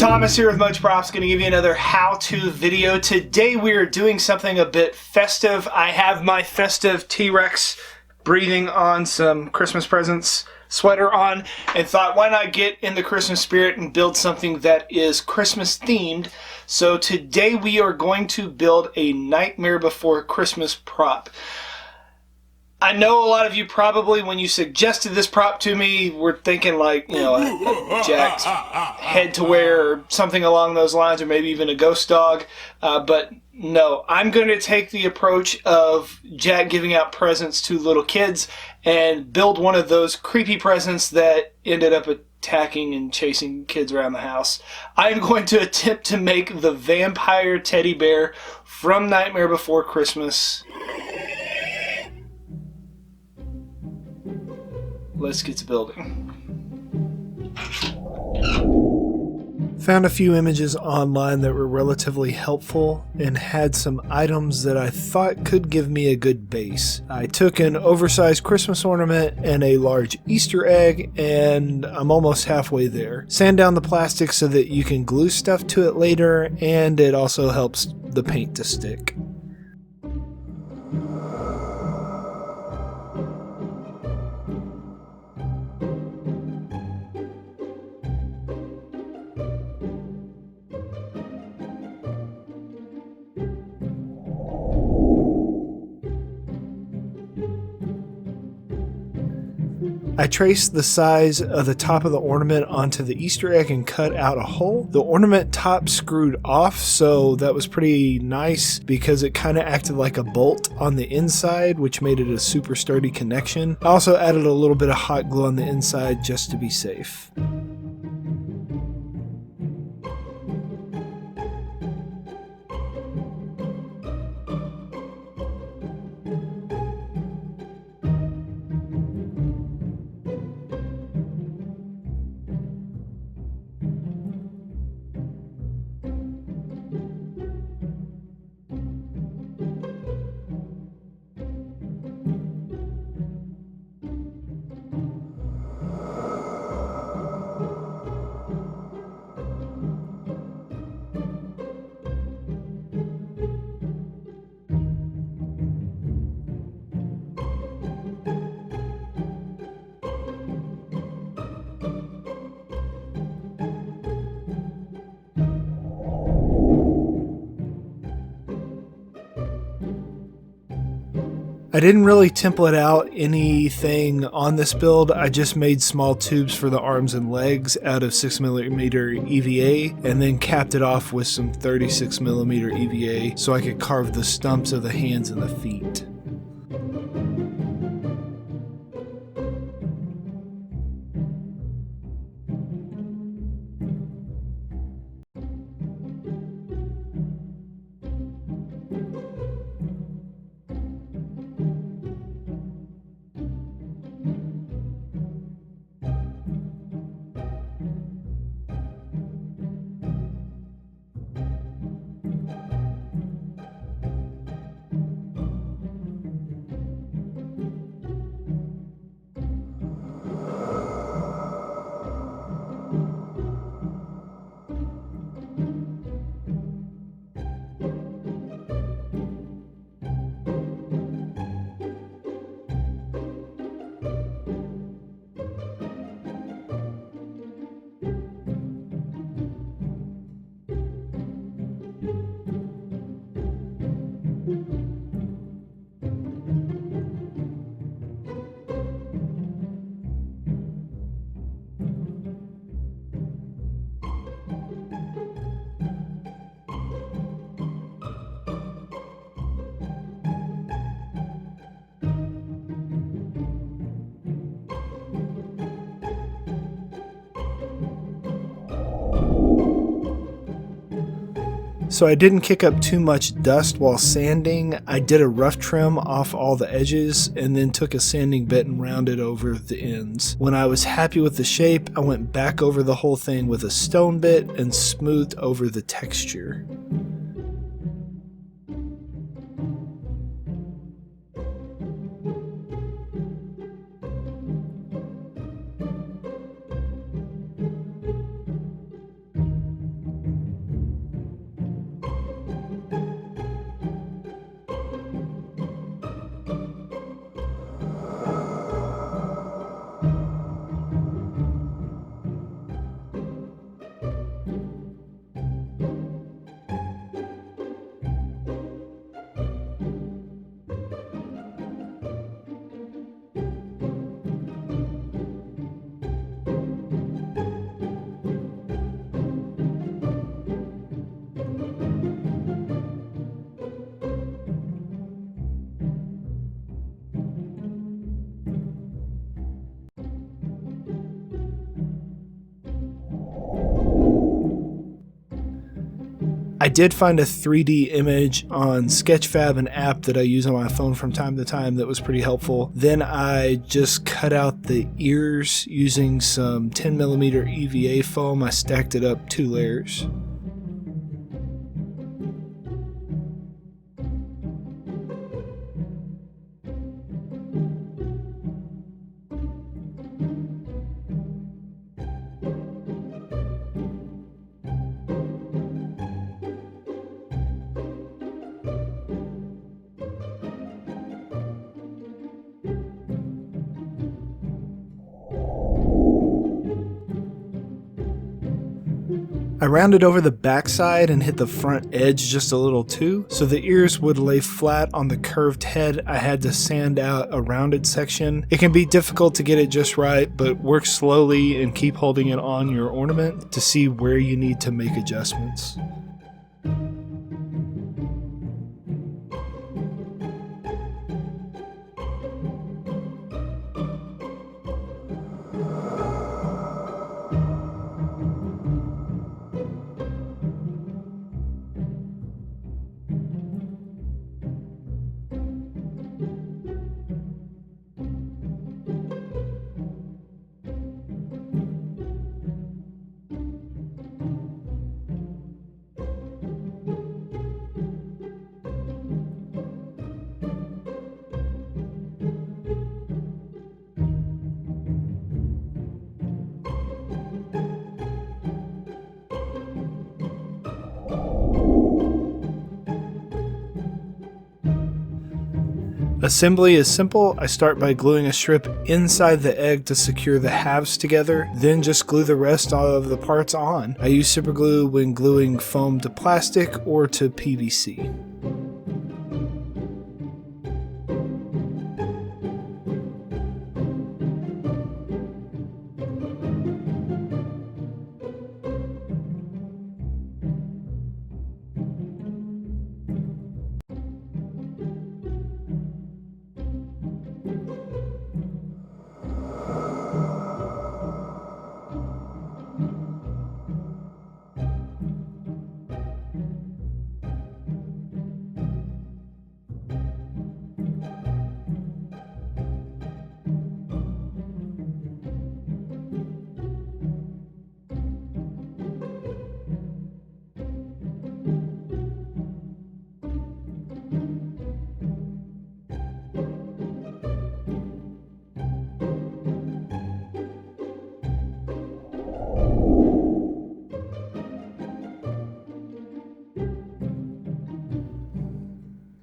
Thomas here with Mojo Props, going to give you another how-to video. Today we are doing something a bit festive. I have my festive T-Rex breathing on some Christmas presents sweater on and thought, why not get in the Christmas spirit and build something that is Christmas themed. So today we are going to build a Nightmare Before Christmas prop. I know a lot of you probably, when you suggested this prop to me, were thinking like, a Jack's head to wear or something along those lines, or maybe even a ghost dog. But no, I'm going to take the approach of Jack giving out presents to little kids and build one of those creepy presents that ended up attacking and chasing kids around the house. I'm going to attempt to make the vampire teddy bear from Nightmare Before Christmas. Let's get to building. Found a few images online that were relatively helpful and had some items that I thought could give me a good base. I took an oversized Christmas ornament and a large Easter egg, and I'm almost halfway there. Sand down the plastic so that you can glue stuff to it later, and it also helps the paint to stick. I traced the size of the top of the ornament onto the Easter egg and cut out a hole. The ornament top screwed off, so that was pretty nice because it kind of acted like a bolt on the inside, which made it a super sturdy connection. I also added a little bit of hot glue on the inside just to be safe. I didn't really template out anything on this build. I just made small tubes for the arms and legs out of 6mm EVA and then capped it off with some 36mm EVA so I could carve the stumps of the hands and the feet. So I didn't kick up too much dust while sanding. I did a rough trim off all the edges and then took a sanding bit and rounded over the ends. When I was happy with the shape, I went back over the whole thing with a stone bit and smoothed over the texture. I did find a 3D image on Sketchfab, an app that I use on my phone from time to time, that was pretty helpful. Then I just cut out the ears using some 10mm EVA foam. I stacked it up 2 layers. I rounded over the backside and hit the front edge just a little too, so the ears would lay flat on the curved head. I had to sand out a rounded section. It can be difficult to get it just right, but work slowly and keep holding it on your ornament to see where you need to make adjustments. Assembly is simple. I start by gluing a strip inside the egg to secure the halves together, then just glue the rest of the parts on. I use super glue when gluing foam to plastic or to PVC.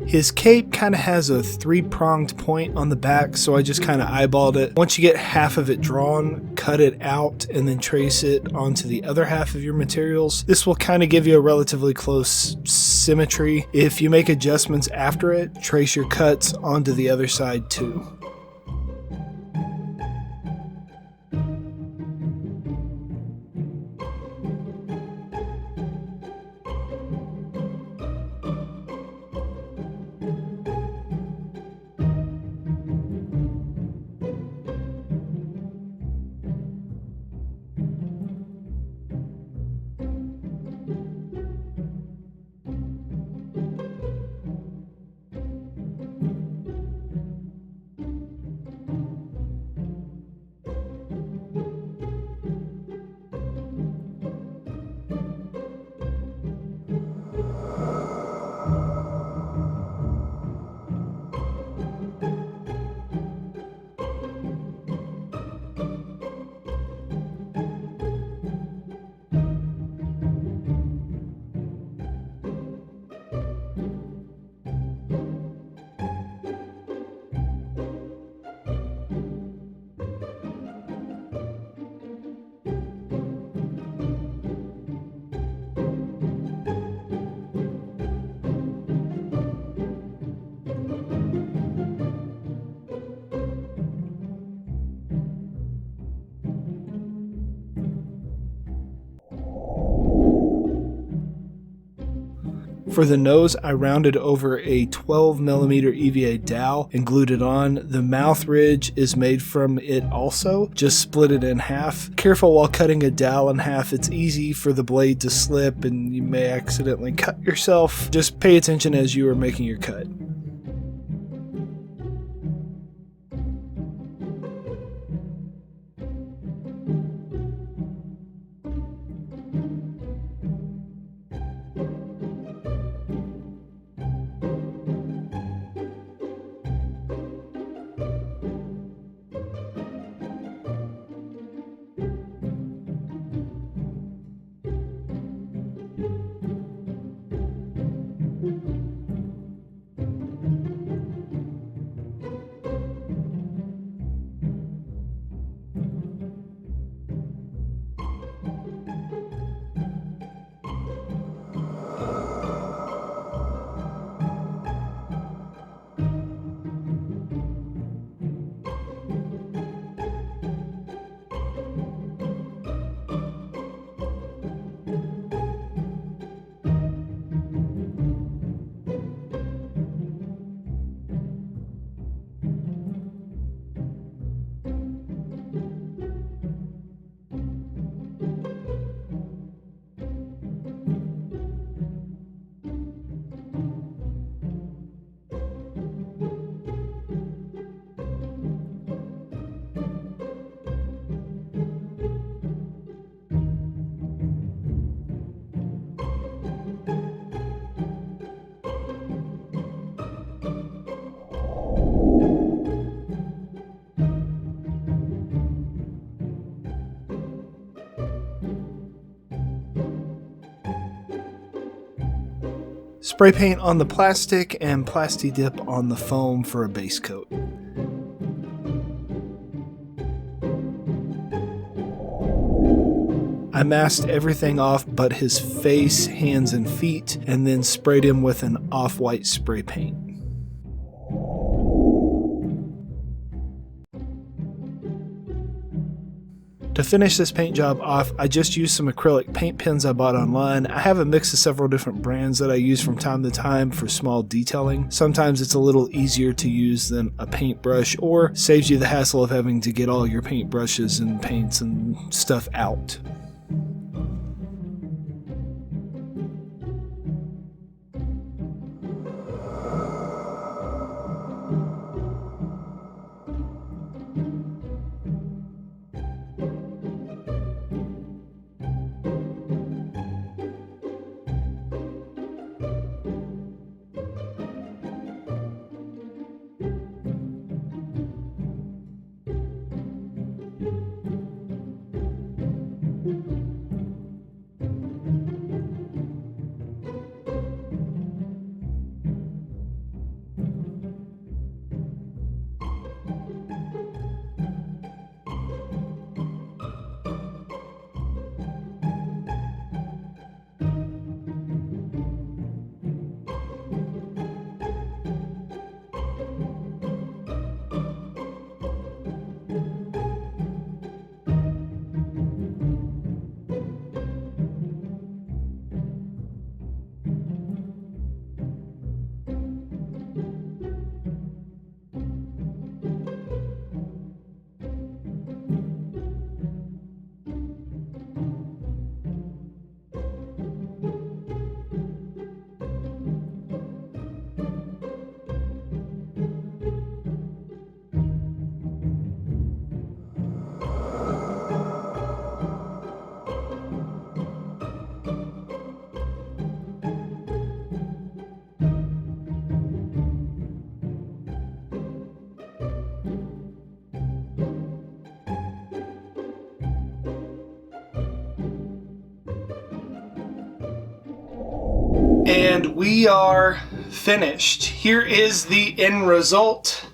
His cape kind of has a 3-pronged point on the back, so I just kind of eyeballed it. Once you get half of it drawn, cut it out and then trace it onto the other half of your materials. This will kind of give you a relatively close symmetry. If you make adjustments after it, trace your cuts onto the other side too. For the nose, I rounded over a 12mm EVA dowel and glued it on. The mouth ridge is made from it also. Just split it in half. Careful while cutting a dowel in half. It's easy for the blade to slip and you may accidentally cut yourself. Just pay attention as you are making your cut. Spray paint on the plastic and Plasti-Dip on the foam for a base coat. I masked everything off but his face, hands, and feet, and then sprayed him with an off-white spray paint. To finish this paint job off, I just used some acrylic paint pens I bought online. I have a mix of several different brands that I use from time to time for small detailing. Sometimes it's a little easier to use than a paintbrush, or saves you the hassle of having to get all your paintbrushes and paints and stuff out. And we are finished. Here is the end result.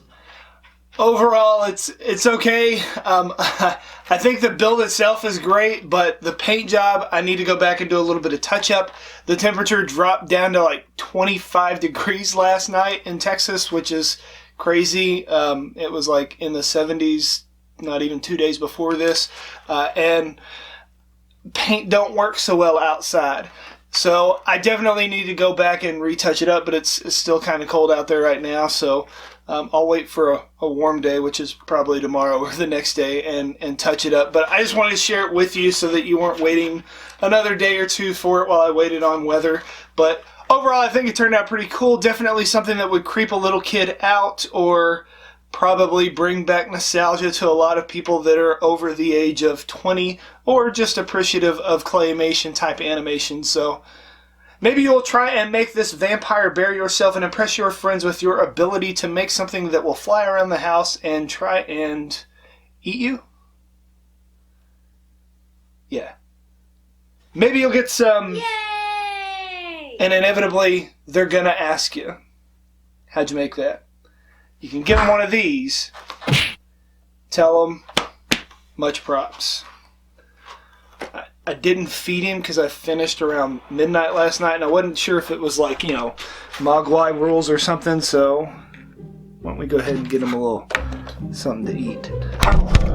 Overall, it's okay. I think the build itself is great, but the paint job, I need to go back and do a little bit of touch-up. The temperature dropped down to like 25 degrees last night in Texas, which is crazy. It was like in the 70s, not even 2 days before this. And paint don't work so well outside. So I definitely need to go back and retouch it up, but it's still kind of cold out there right now, so I'll wait for a warm day, which is probably tomorrow or the next day, and touch it up. But I just wanted to share it with you so that you weren't waiting another day or two for it while I waited on weather. But overall, I think it turned out pretty cool. Definitely something that would creep a little kid out, or probably bring back nostalgia to a lot of people that are over the age of 20 or just appreciative of claymation type animation. So maybe you'll try and make this vampire bear yourself and impress your friends with your ability to make something that will fly around the house and try and eat you. Yeah. Maybe you'll get some. Yay! And inevitably they're gonna ask you, how'd you make that? You can give them one of these. Tell them, much props. I didn't feed him because I finished around midnight last night, and I wasn't sure if it was like, Mogwai rules or something, so why don't we go ahead and get him a little something to eat.